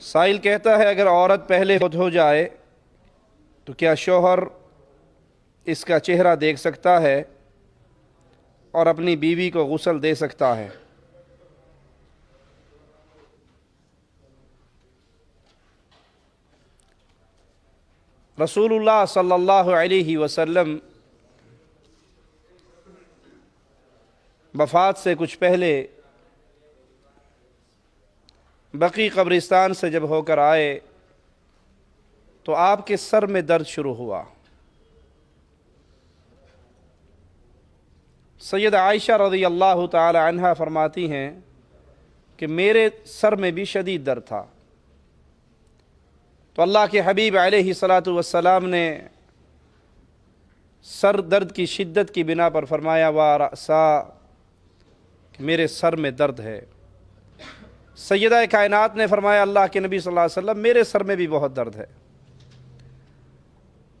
سائل کہتا ہے اگر عورت پہلے فوت ہو جائے تو کیا شوہر اس کا چہرہ دیکھ سکتا ہے اور اپنی بیوی کو غسل دے سکتا ہے؟ رسول اللہ صلی اللہ علیہ وسلم وفات سے کچھ پہلے بقیع قبرستان سے جب ہو کر آئے تو آپ کے سر میں درد شروع ہوا۔ سیدہ عائشہ رضی اللہ تعالی عنہا فرماتی ہیں کہ میرے سر میں بھی شدید درد تھا، تو اللہ کے حبیب علیہ الصلاۃ والسلام نے سر درد کی شدت کی بنا پر فرمایا وَرَأْسَا، کہ میرے سر میں درد ہے۔ سیدہ کائنات نے فرمایا اللہ کے نبی صلی اللہ علیہ وسلم میرے سر میں بھی بہت درد ہے۔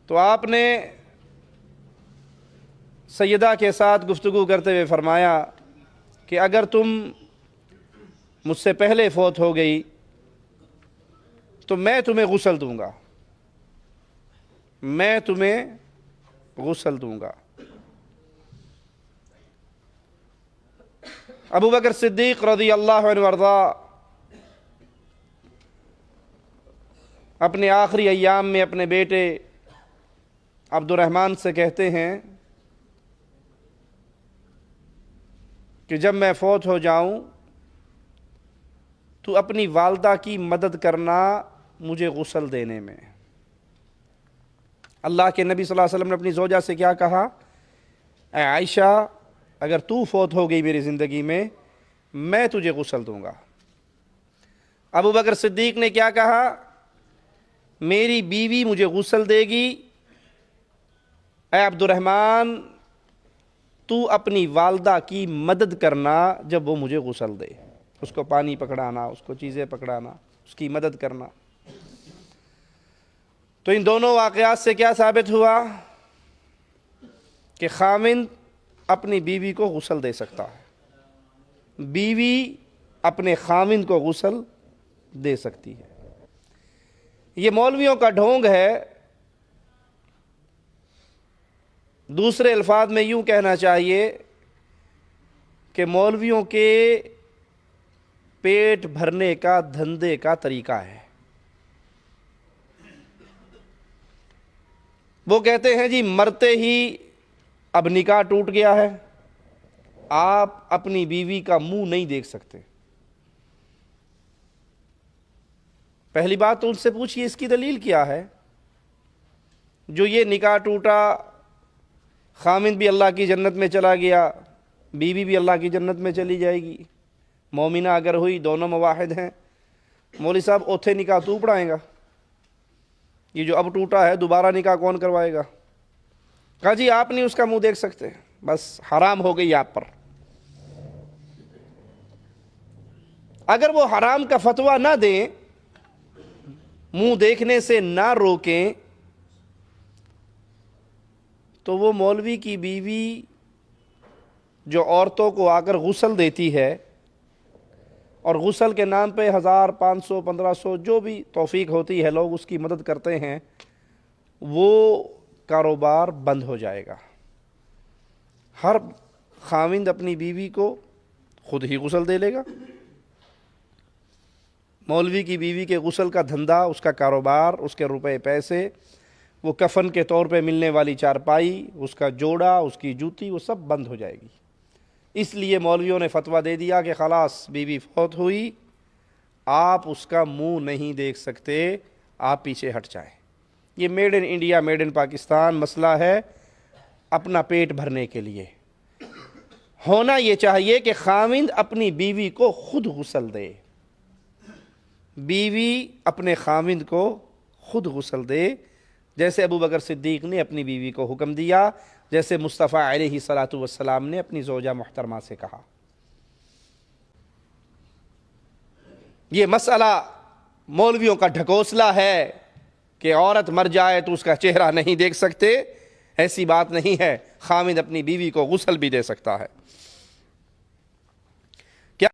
تو آپ نے سیدہ کے ساتھ گفتگو کرتے ہوئے فرمایا کہ اگر تم مجھ سے پہلے فوت ہو گئی تو میں تمہیں غسل دوں گا، میں تمہیں غسل دوں گا۔ ابو بکر صدیق رضی اللہ عنہ وارضا اپنے آخری ایام میں اپنے بیٹے عبد الرحمن سے کہتے ہیں کہ جب میں فوت ہو جاؤں تو اپنی والدہ کی مدد کرنا مجھے غسل دینے میں۔ اللہ کے نبی صلی اللہ علیہ وسلم نے اپنی زوجہ سے کیا کہا؟ اے عائشہ، اگر تو فوت ہو گئی میری زندگی میں تجھے غسل دوں گا۔ ابو بکر صدیق نے کیا کہا؟ میری بیوی مجھے غسل دے گی، اے عبد الرحمن تو اپنی والدہ کی مدد کرنا جب وہ مجھے غسل دے، اس کو پانی پکڑانا، اس کو چیزیں پکڑانا، اس کی مدد کرنا۔ تو ان دونوں واقعات سے کیا ثابت ہوا کہ خاوند اپنی بیوی کو غسل دے سکتا ہے، بیوی اپنے خاوند کو غسل دے سکتی ہے۔ یہ مولویوں کا ڈھونگ ہے۔ دوسرے الفاظ میں یوں کہنا چاہیے کہ مولویوں کے پیٹ بھرنے کا دھندے کا طریقہ ہے۔ وہ کہتے ہیں جی مرتے ہی اب نکاح ٹوٹ گیا ہے، آپ اپنی بیوی کا منہ نہیں دیکھ سکتے۔ پہلی بات تو ان سے پوچھئے اس کی دلیل کیا ہے؟ جو یہ نکاح ٹوٹا، خاوند بھی اللہ کی جنت میں چلا گیا، بیوی بھی اللہ کی جنت میں چلی جائے گی، مومنہ اگر ہوئی، دونوں مواحد ہیں، مولوی صاحب اوتھے نکاح تو پڑھائیں گا؟ یہ جو اب ٹوٹا ہے دوبارہ نکاح کون کروائے گا؟ کہا جی آپ نہیں اس کا منہ دیکھ سکتے، بس حرام ہو گئی آپ پر۔ اگر وہ حرام کا فتویٰ نہ دیں، منہ دیکھنے سے نہ روکیں، تو وہ مولوی کی بیوی جو عورتوں کو آ کر غسل دیتی ہے، اور غسل کے نام پہ 1000 500 1500 جو بھی توفیق ہوتی ہے لوگ اس کی مدد کرتے ہیں، وہ کاروبار بند ہو جائے گا۔ ہر خاوند اپنی بیوی کو خود ہی غسل دے لے گا۔ مولوی کی بیوی کے غسل کا دھندا، اس کا کاروبار، اس کے روپے پیسے، وہ کفن کے طور پہ ملنے والی چارپائی، اس کا جوڑا، اس کی جوتی، وہ سب بند ہو جائے گی۔ اس لیے مولویوں نے فتویٰ دے دیا کہ خلاص بیوی فوت ہوئی، آپ اس کا منہ نہیں دیکھ سکتے، آپ پیچھے ہٹ جائیں۔ یہ made in India, made in Pakistan مسئلہ ہے، اپنا پیٹ بھرنے کے لیے۔ ہونا یہ چاہیے کہ خاوند اپنی بیوی کو خود غسل دے، بیوی اپنے خاوند کو خود غسل دے، جیسے ابو بکر صدیق نے اپنی بیوی کو حکم دیا، جیسے مصطفیٰ علیہ الصلاۃ والسلام نے اپنی زوجہ محترمہ سے کہا۔ یہ مسئلہ مولویوں کا ڈھکوسلا ہے کہ عورت مر جائے تو اس کا چہرہ نہیں دیکھ سکتے، ایسی بات نہیں ہے، خاوند اپنی بیوی کو غسل بھی دے سکتا ہے۔